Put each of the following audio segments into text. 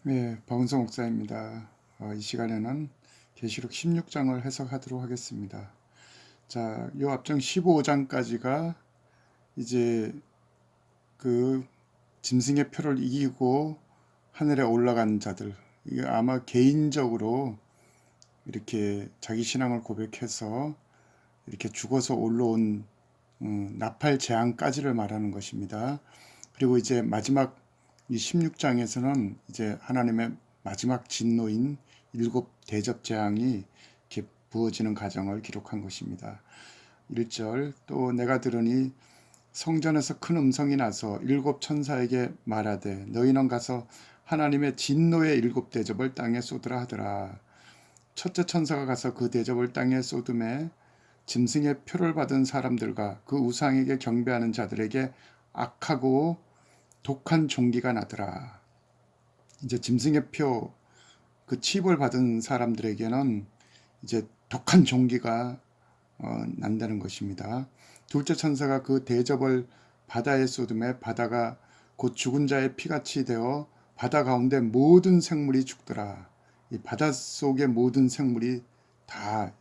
네, 박은성 목사입니다. 이 시간에는 계시록 16장을 해석하도록 하겠습니다. 자, 요 앞장 15장까지가 이제 그 짐승의 표를 이기고 하늘에 올라간 자들, 이게 아마 개인적으로 이렇게 자기 신앙을 고백해서 이렇게 죽어서 올라온 나팔 재앙까지를 말하는 것입니다. 그리고 이제 마지막 이 16장에서는 이제 하나님의 마지막 진노인 일곱 대접 재앙이 이렇게 부어지는 과정을 기록한 것입니다. 1절 또 내가 들으니 성전에서 큰 음성이 나서 일곱 천사에게 말하되 너희는 가서 하나님의 진노의 일곱 대접을 땅에 쏟으라 하더라. 첫째 천사가 가서 그 대접을 땅에 쏟음에 짐승의 표를 받은 사람들과 그 우상에게 경배하는 자들에게 악하고 독한 종기가 나더라. 이제 짐승의 표, 그 칩을 받은 사람들에게는 이제 독한 종기가 난다는 것입니다. 둘째 천사가 그 대접을 바다에 쏟음에 바다가 곧 죽은 자의 피같이 되어 바다 가운데 모든 생물이 죽더라. 이 바다 속의 모든 생물이 다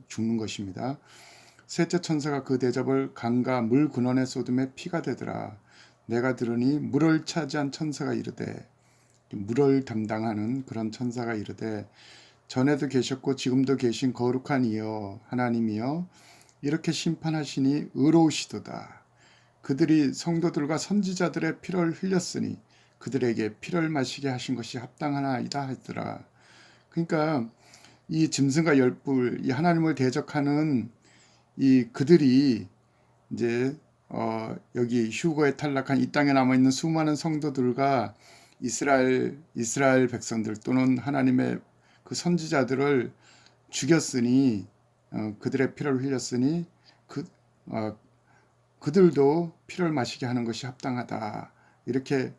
죽는 것입니다. 셋째 천사가 그 대접을 강과 물 근원에 쏟음에 피가 되더라. 내가 들으니 물을 차지한 천사가 이르되, 물을 담당하는 그런 천사가 이르되, 전에도 계셨고 지금도 계신 거룩한 이여 하나님이여 이렇게 심판하시니 의로우시도다. 그들이 성도들과 선지자들의 피를 흘렸으니 그들에게 피를 마시게 하신 것이 합당하나이다 하더라. 그러니까 이 짐승과 열불, 이 하나님을 대적하는 이 그들이 이제 여기 휴거에 탈락한 이 땅에 남아 있는 수많은 성도들과 이스라엘 백성들 또는 하나님의 그 선지자들을 죽였으니 그들의 피를 흘렸으니 그 그들도 피를 마시게 하는 것이 합당하다. 이렇게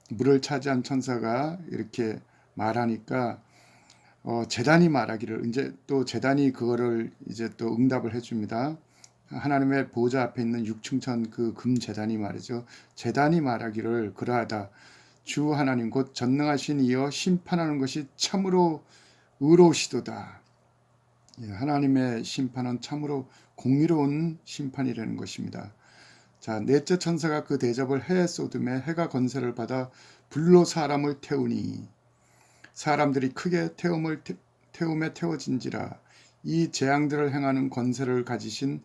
물을 차지한 천사가 이렇게 말하니까 제단이 말하기를 이제 또 제단이 그거를 이제 또 응답을 해줍니다. 하나님의 보좌 앞에 있는 육층천 그 금 제단이 말이죠. 제단이 말하기를 그러하다. 주 하나님 곧 전능하신 이여 심판하는 것이 참으로 의로우시도다. 예, 하나님의 심판은 참으로 공의로운 심판이라는 것입니다. 자, 넷째 천사가 그 대접을 해에 쏟음에 해가 건세를 받아 불로 사람을 태우니 사람들이 크게 태움에 태워진지라. 이 재앙들을 행하는 권세를 가지신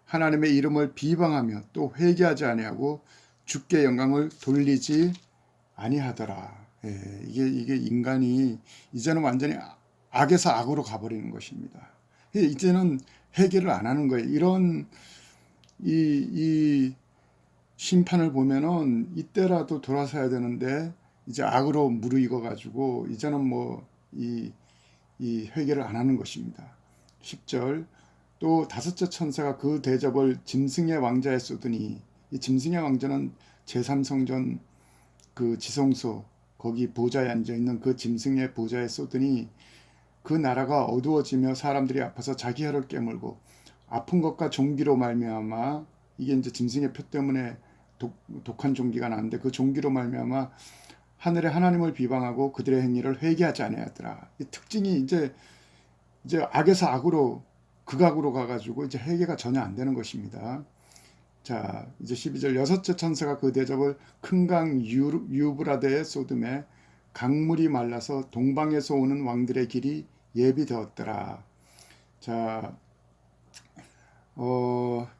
하나님의 이름을 비방하며 또 회개하지 아니하고 주께 영광을 돌리지 아니하더라. 예, 이게 인간이 이제는 완전히 악에서 악으로 가버리는 것입니다. 이제는 회개를 안 하는 거예요. 이런 이 심판을 보면은 이때라도 돌아서야 되는데 이제 악으로 무르익어 가지고 이제는 뭐 이 회개를 안 하는 것입니다. 10절 또 다섯째 천사가 그 대접을 짐승의 왕자에 쏟으니 이 짐승의 왕자는 제3성전 그 지성소 거기 보좌에 앉아 있는 그 짐승의 보좌에 쏟으니 그 나라가 어두워지며 사람들이 아파서 자기 혀를 깨물고 아픈 것과 종기로 말미암아 이게 이제 짐승의 표 때문에 독한 종기가 나는데 그 종기로 말미암아 하늘의 하나님을 비방하고 그들의 행위를 회개하지 아니하더라. 이 특징이 이제 악에서 악으로 극악으로 가가지고 이제 회개가 전혀 안 되는 것입니다. 자, 이제 12절 여섯째 천사가 그 대접을 큰 강 유브라데에 쏟음에 강물이 말라서 동방에서 오는 왕들의 길이 예비되었더라. 자,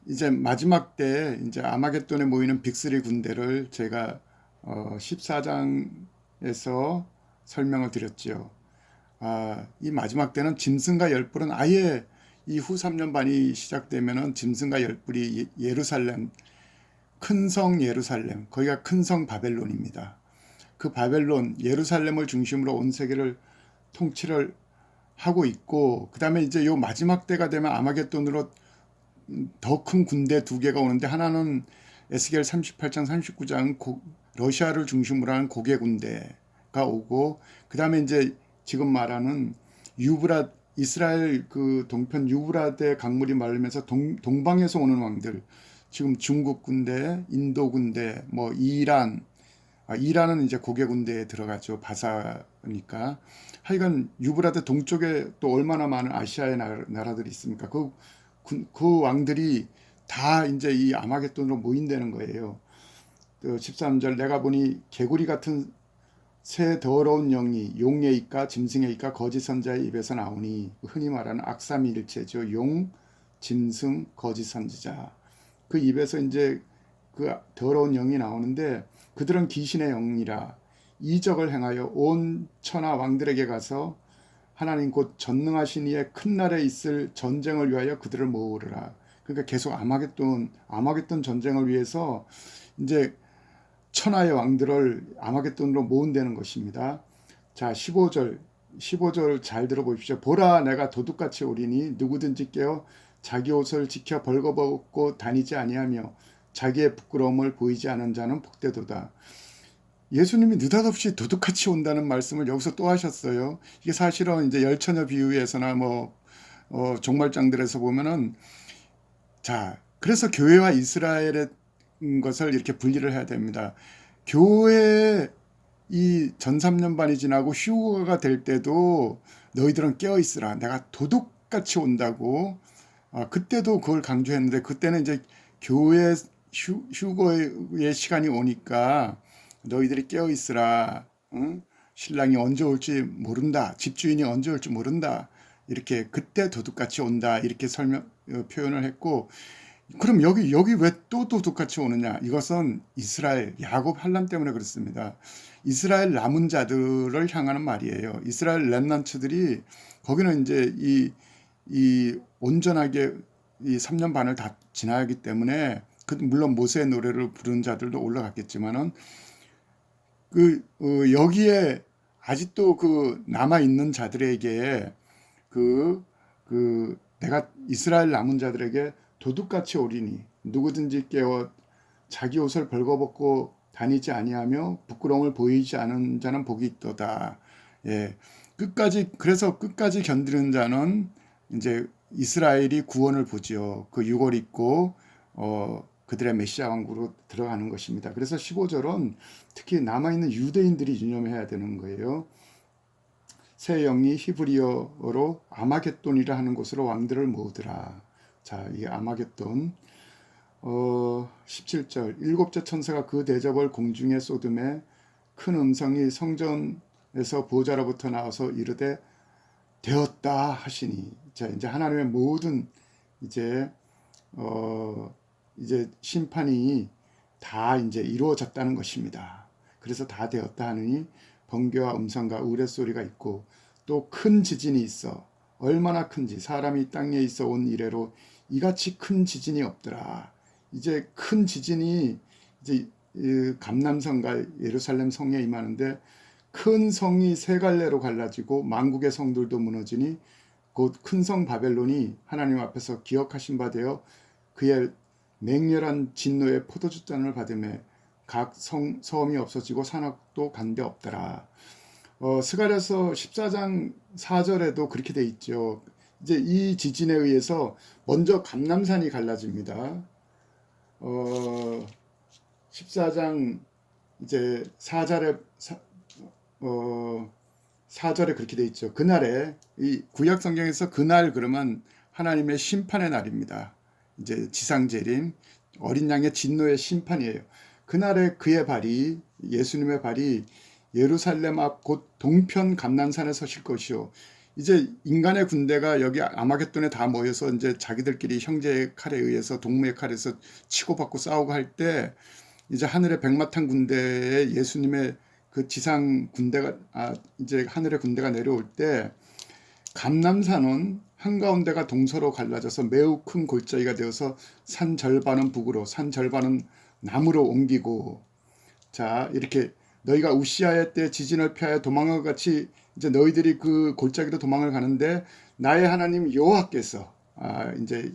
이제 마지막 때 이제 아마겟돈에 모이는 빅3 군대를 제가 14장에서 설명을 드렸지요. 이 마지막 때는 짐승과 열불은 아예 이 후 3년 반이 시작되면은 짐승과 열불이 예루살렘, 큰 성 예루살렘, 거기가 큰 성 바벨론입니다. 그 바벨론, 예루살렘을 중심으로 온 세계를 통치를 하고 있고, 그 다음에 이제 요 마지막 때가 되면 아마겟돈으로 더 큰 군대 두 개가 오는데 하나는 에스겔 38장 39장 러시아를 중심으로 하는 고개 군대가 오고 그 다음에 이제 지금 말하는 이스라엘 그 동편 유브라데 강물이 마르면서 동방에서 오는 왕들 지금 중국 군대, 인도 군대, 뭐 이란, 이란은 이제 고개 군대에 들어가죠. 바사니까. 하여간 유브라데 동쪽에 또 얼마나 많은 아시아의 나라들이 있습니까? 그 왕들이 다 이제 이 아마겟돈으로 모인다는 거예요. 그 13절 내가 보니 개구리 같은 새 더러운 영이 용의 입과 짐승의 입과 거짓 선자의 입에서 나오니 흔히 말하는 악삼일체죠. 용, 짐승, 거짓 선지자. 그 입에서 이제 그 더러운 영이 나오는데 그들은 귀신의 영이라 이적을 행하여 온 천하 왕들에게 가서 하나님 곧 전능하신 이의 큰 날에 있을 전쟁을 위하여 그들을 모으리라. 그러니까 계속 아마겟돈 전쟁을 위해서 이제 천하의 왕들을 아마겟돈으로 모은다는 것입니다. 자, 15절 잘 들어보십시오. 보라, 내가 도둑같이 오리니 누구든지 깨어 자기 옷을 지켜 벌거벗고 다니지 아니하며 자기의 부끄러움을 보이지 않은 자는 복되도다. 예수님이 느닷없이 도둑같이 온다는 말씀을 여기서 또 하셨어요. 이게 사실은 이제 열처녀 비유에서나 종말장들에서 보면은, 자, 그래서 교회와 이스라엘의 것을 이렇게 분리를 해야 됩니다. 교회 이 전삼년반이 지나고 휴거가 될 때도 너희들은 깨어 있으라. 내가 도둑같이 온다고. 그때도 그걸 강조했는데 그때는 이제 교회 휴거의 시간이 오니까 너희들이 깨어 있으라. 응? 신랑이 언제 올지 모른다. 집주인이 언제 올지 모른다. 이렇게 그때 도둑같이 온다. 이렇게 표현을 했고, 그럼 여기 왜 또 도둑같이 오느냐? 이것은 이스라엘 야곱 환란 때문에 그렇습니다. 이스라엘 남은 자들을 향하는 말이에요. 이스라엘 렘넌트들이 거기는 이제 이 온전하게 이 3년 반을 다 지나기 때문에 물론 모세의 노래를 부르는 자들도 올라갔겠지만은 여기에 아직도 그 남아 있는 자들에게 내가 이스라엘 남은 자들에게 도둑같이 오리니 누구든지 깨어 자기 옷을 벌거벗고 다니지 아니하며 부끄러움을 보이지 않은 자는 복이 있도다. 예. 그래서 끝까지 견디는 자는 이제 이스라엘이 구원을 보지요. 그 유골 입고 그들의 메시아 왕국으로 들어가는 것입니다. 그래서 15절은 특히 남아있는 유대인들이 유념해야 되는 거예요. 새 영이 히브리어로 아마겟돈이라 하는 곳으로 왕들을 모으더라. 자, 이 아마겟돈 17절 일곱째 천사가 그 대접을 공중에 쏟음에 큰 음성이 성전에서 보좌로부터 나와서 이르되 되었다 하시니. 자, 이제 하나님의 모든 이제 심판이 다 이제 이루어졌다는 것입니다. 그래서 다 되었다 하느니 번개와 음성과 우레소리가 있고 또 큰 지진이 있어. 얼마나 큰지 사람이 땅에 있어 온 이래로 이같이 큰 지진이 없더라. 이제 큰 지진이 이제 감람성과 예루살렘 성에 임하는데 큰 성이 세 갈래로 갈라지고 만국의 성들도 무너지니 곧 큰 성 바벨론이 하나님 앞에서 기억하신 바 되어 그의 맹렬한 진노의 포도주 잔을 받으며 각 섬이 없어지고 산악도 간데 없더라. 스가랴서 14장 4절에도 그렇게 돼 있죠. 이제 이 지진에 의해서 먼저 감람산이 갈라집니다. 14장 이제 4절에 4절에 그렇게 돼 있죠. 그날에 이 구약 성경에서 그날 그러면 하나님의 심판의 날입니다. 이제 지상재림 어린 양의 진노의 심판이에요. 그날에 그의 발이 예수님의 발이 예루살렘 앞 곧 동편 감난산에 서실 것이요. 이제 인간의 군대가 여기 아마겟돈에 다 모여서 이제 자기들끼리 형제의 칼에 의해서 동무의 칼에서 치고받고 싸우고 할 때 이제 하늘의 백마탄 군대에 예수님의 그 지상 군대가 이제 하늘의 군대가 내려올 때 감람산은 한가운데가 동서로 갈라져서 매우 큰 골짜기가 되어서 산 절반은 북으로 산 절반은 남으로 옮기고, 자 이렇게 너희가 우시아의 때 지진을 피하여 도망한 것 같이 이제 너희들이 그 골짜기로 도망을 가는데 나의 하나님 여호와께서 이제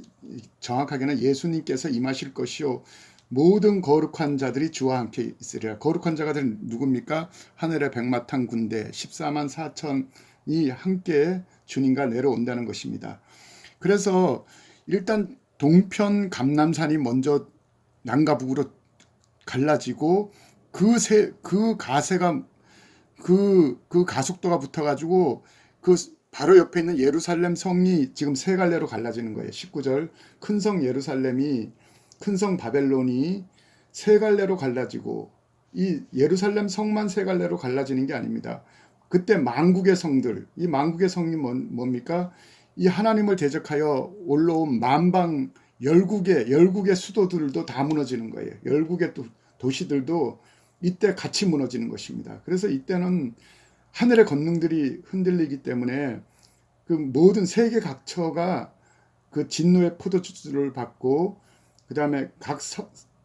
정확하게는 예수님께서 임하실 것이요 모든 거룩한 자들이 주와 함께 있으리라. 거룩한 자들은 누굽니까? 하늘의 백마탄 군대 14만 4천이 함께 주님과 내려온다는 것입니다. 그래서 일단 동편 감람산이 먼저 남과 북으로 갈라지고 그 가세가 그 가속도가 붙어가지고 그 바로 옆에 있는 예루살렘 성이 지금 세 갈래로 갈라지는 거예요. 19절 큰 성 예루살렘이 큰 성 바벨론이 세 갈래로 갈라지고 이 예루살렘 성만 세 갈래로 갈라지는 게 아닙니다. 그때 만국의 성들 이 만국의 성이 뭡니까? 이 하나님을 대적하여 올라온 만방 열국의 수도들도 다 무너지는 거예요. 열국의 도시들도 이때 같이 무너지는 것입니다. 그래서 이때는 하늘의 권능들이 흔들리기 때문에 그 모든 세계 각처가 그 진노의 포도주를 받고 그 다음에 각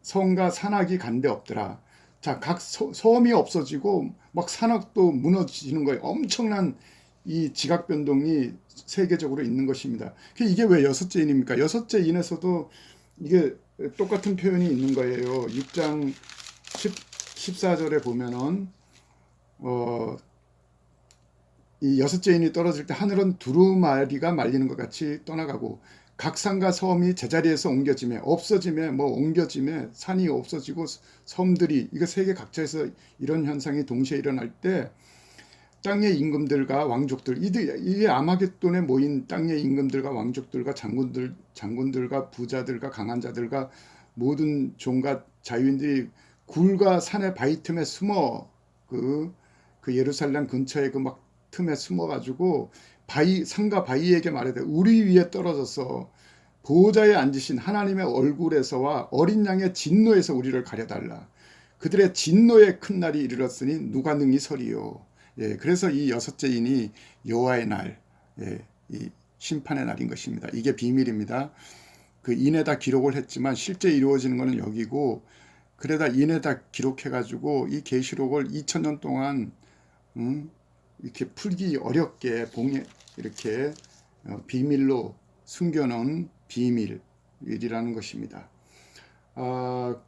성과 산악이 간데 없더라. 자, 각 섬이 없어지고 막 산악도 무너지는 거예요. 엄청난 이 지각 변동이 세계적으로 있는 것입니다. 이게 왜 여섯째 인입니까? 여섯째 인에서도 이게 똑같은 표현이 있는 거예요. 6장 14절에 보면은 이 여섯째 인이 떨어질 때 하늘은 두루마리가 말리는 것 같이 떠나가고 각 산과 섬이 제자리에서 옮겨짐에 없어짐에 옮겨짐에 산이 없어지고 섬들이 이거 세계 각처에서 이런 현상이 동시에 일어날 때 땅의 임금들과 왕족들 이게 아마겟돈에 모인 땅의 임금들과 왕족들과 장군들과 부자들과 강한 자들과 모든 종과 자유인들이 굴과 산의 바위 틈에 숨어 그 예루살렘 근처에 그 막 틈에 숨어가지고 산과 바위에게 말하되 우리 위에 떨어져서 보호자에 앉으신 하나님의 얼굴에서와 어린 양의 진노에서 우리를 가려달라. 그들의 진노의 큰 날이 이르렀으니 누가 능히 서리요. 예, 그래서 이 여섯째 인이 여호와의 날, 예, 이 심판의 날인 것입니다. 이게 비밀입니다. 그 인에다 기록을 했지만 실제 이루어지는 것은 여기고 그래다 인에다 기록해가지고 이 계시록을 2000년 동안 이렇게 풀기 어렵게 이렇게 비밀로 숨겨놓은 비밀이라는 것입니다.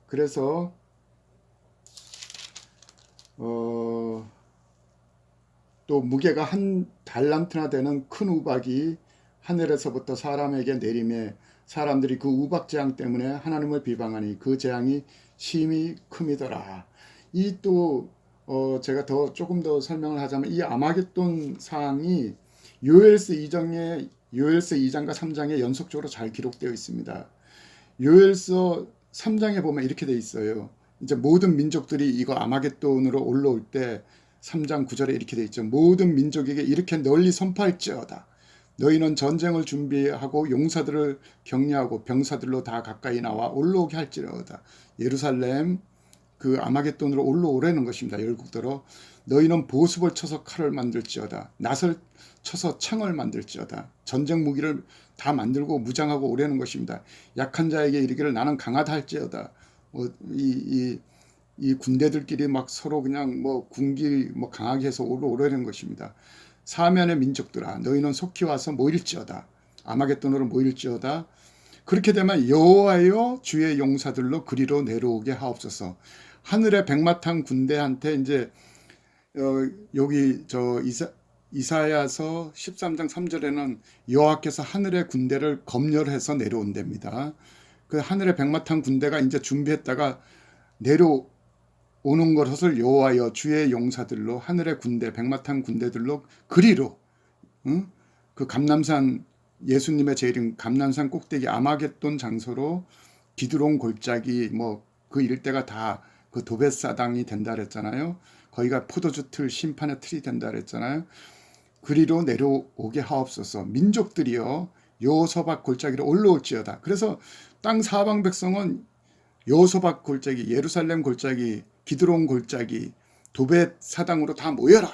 그래서 또 무게가 한 달란트나 되는 큰 우박이 하늘에서부터 사람에게 내림에 사람들이 그 우박 재앙 때문에 하나님을 비방하니 그 재앙이 심히 큼이더라. 이 또 제가 조금 더 설명을 하자면 이 아마겟돈 사항이 요엘서 2장과 3장에 연속적으로 잘 기록되어 있습니다. 요엘서 3장에 보면 이렇게 돼 있어요. 이제 모든 민족들이 이거 아마겟돈으로 올라올 때 3장 9절에 이렇게 돼 있죠. 모든 민족에게 이렇게 널리 선포할지어다. 너희는 전쟁을 준비하고 용사들을 격려하고 병사들로 다 가까이 나와 올라오게 할지어다. 예루살렘 그 아마겟돈으로 올라오라는 것입니다. 열국더러 너희는 보습을 쳐서 칼을 만들지어다. 낫을 쳐서 창을 만들지어다. 전쟁 무기를 다 만들고 무장하고 오라는 것입니다. 약한 자에게 이르기를 나는 강하다 할지어다. 이 군대들끼리 막 서로 그냥 군기 강하게 해서 올라오라는 것입니다. 사면의 민족들아 너희는 속히 와서 모일지어다. 아마겟돈으로 모일지어다. 그렇게 되면 여호와여 주의 용사들로 그리로 내려오게 하옵소서. 하늘의 백마탄 군대한테 이제 여기 이사야서 13장 3절에는 여호와께서 하늘의 군대를 검열해서 내려온답니다. 그 하늘의 백마탄 군대가 이제 준비했다가 내려오는 것을 여호와여 주의 용사들로 하늘의 군대 백마탄 군대들로 그리로 그 감람산 예수님의 제일인 감람산 꼭대기 아마겟돈 장소로 기드론 골짜기 그 일대가 다 그 도벳사당이 된다 그랬잖아요. 거기가 포도주 틀 심판의 틀이 된다 그랬잖아요. 그리로 내려오게 하옵소서. 민족들이여 여호사밧 골짜기로 올라올지어다. 그래서 땅 사방 백성은 여호사밧 골짜기, 예루살렘 골짜기, 기드론 골짜기, 도벳 사당으로 다 모여라.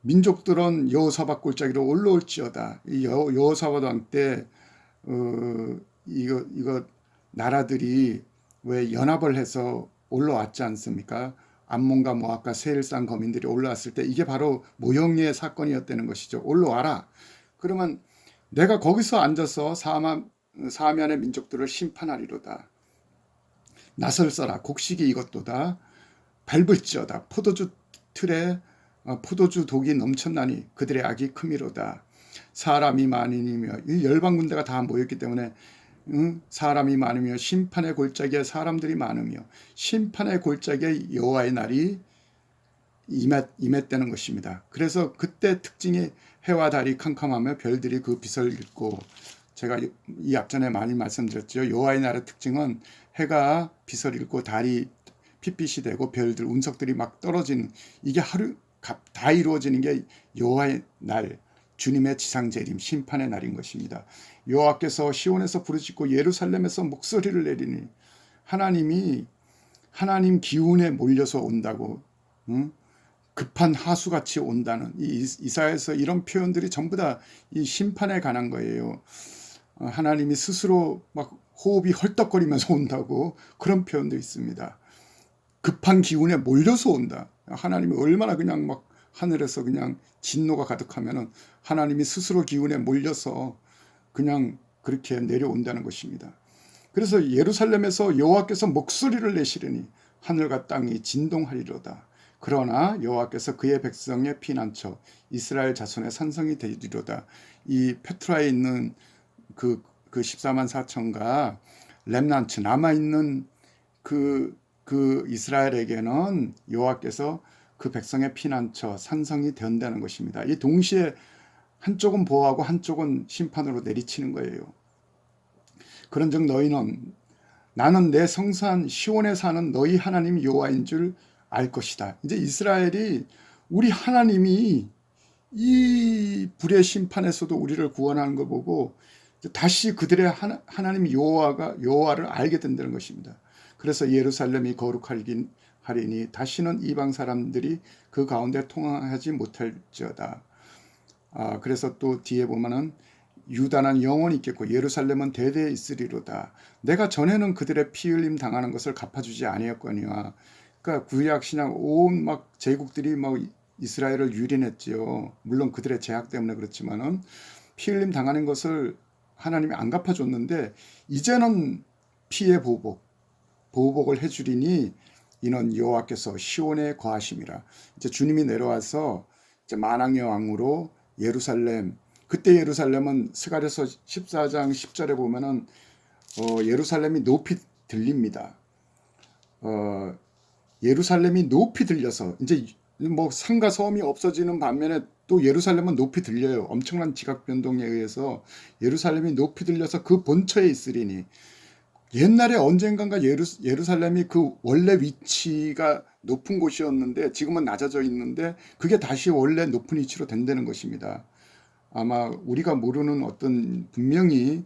민족들은 여호사밧 골짜기로 올라올지어다. 이 여호사밧 왕 때 이거 나라들이 왜 연합을 해서 올라왔지 않습니까? 암몬과 모압과 세일산 거민들이 올라왔을 때 이게 바로 모형의 사건이었다는 것이죠. 올라와라. 그러면 내가 거기서 앉아서 사면의 민족들을 심판하리로다. 낫을 써라. 곡식이 이것도다. 밟을지어다. 포도주 틀에 포도주 독이 넘쳤나니 그들의 악이 크미로다. 사람이 만인이며 이 열방 군대가 다 모였기 때문에 응? 사람이 많으며 심판의 골짜기에 사람들이 많으며 심판의 골짜기에 여호와의 날이 임했다는 것입니다. 그래서 그때 특징이 해와 달이 캄캄하며 별들이 그 빛을 잃고, 제가 이 앞전에 많이 말씀드렸죠. 여호와의 날의 특징은 해가 빛을 잃고 달이 핏빛이 되고 별들 운석들이 막 떨어지는, 이게 하루 다 이루어지는 게 여호와의 날, 주님의 지상 재림 심판의 날인 것입니다. 여호와께서 시온에서 부르짖고 예루살렘에서 목소리를 내리니, 하나님 기운에 몰려서 온다고, 응? 급한 하수같이 온다는, 이 이사야에서 이런 표현들이 전부 다 이 심판에 관한 거예요. 하나님이 스스로 막 호흡이 헐떡거리면서 온다고, 그런 표현도 있습니다. 급한 기운에 몰려서 온다. 하나님이 얼마나 그냥 막 하늘에서 그냥 진노가 가득하면은 하나님이 스스로 기운에 몰려서 그냥 그렇게 내려온다는 것입니다. 그래서 예루살렘에서 여호와께서 목소리를 내시려니 하늘과 땅이 진동하리로다. 그러나 여호와께서 그의 백성의 피난처 이스라엘 자손의 산성이 되리로다. 이 페트라에 있는 그 14만 4천과 렘난트 남아있는 그 이스라엘에게는 여호와께서 그 백성의 피난처 산성이 된다는 것입니다. 이 동시에 한쪽은 보호하고 한쪽은 심판으로 내리치는 거예요. 그런즉 너희는 나는 내 성산 시온에 사는 너희 하나님 여호와인 줄 알 것이다. 이제 이스라엘이 우리 하나님이 이 불의 심판에서도 우리를 구원하는 거 보고 다시 그들의 하나님 여호와를 알게 된다는 것입니다. 그래서 예루살렘이 거룩하리니 다시는 이방 사람들이 그 가운데 통하지 못할지어다. 그래서 또 뒤에 보면은 유다는 영원히 있겠고 예루살렘은 대대에 있으리로다. 내가 전에는 그들의 피 흘림 당하는 것을 갚아주지 아니었거니와. 그러니까 구약 신약 온 막 제국들이 막 이스라엘을 유린했지요. 물론 그들의 제약 때문에 그렇지만은 피 흘림 당하는 것을 하나님이 안 갚아줬는데 이제는 피의 보복을 해주리니 이는 여호와께서 시온에 거하심이라. 이제 주님이 내려와서 이제 만왕의 왕으로 예루살렘, 그때 예루살렘은 스가랴서 14장 10절에 보면은 예루살렘이 높이 들립니다. 예루살렘이 높이 들려서 이제 뭐 산과 섬이 없어지는 반면에 또 예루살렘은 높이 들려요. 엄청난 지각 변동에 의해서 예루살렘이 높이 들려서 그 본처에 있으리니, 옛날에 언젠가 예루살렘이 그 원래 위치가 높은 곳이었는데 지금은 낮아져 있는데 그게 다시 원래 높은 위치로 된다는 것입니다. 아마 우리가 모르는 어떤 분명히,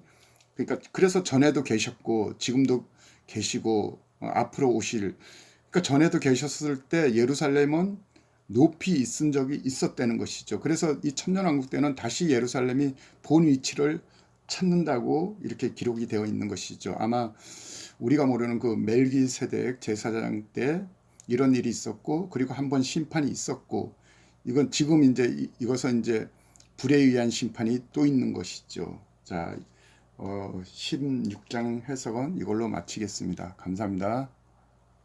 그러니까 그래서 전에도 계셨고 지금도 계시고 앞으로 오실, 그러니까 전에도 계셨을 때 예루살렘은 높이 있은 적이 있었다는 것이죠. 그래서 이 천년왕국 때는 다시 예루살렘이 본 위치를 찾는다고 이렇게 기록이 되어 있는 것이죠. 아마 우리가 모르는 그 멜기세덱 제사장 때 이런 일이 있었고, 그리고 한 번 심판이 있었고, 이건 지금 이제 이것은 이제 불에 의한 심판이 또 있는 것이죠. 자, 16장 해석은 이걸로 마치겠습니다. 감사합니다.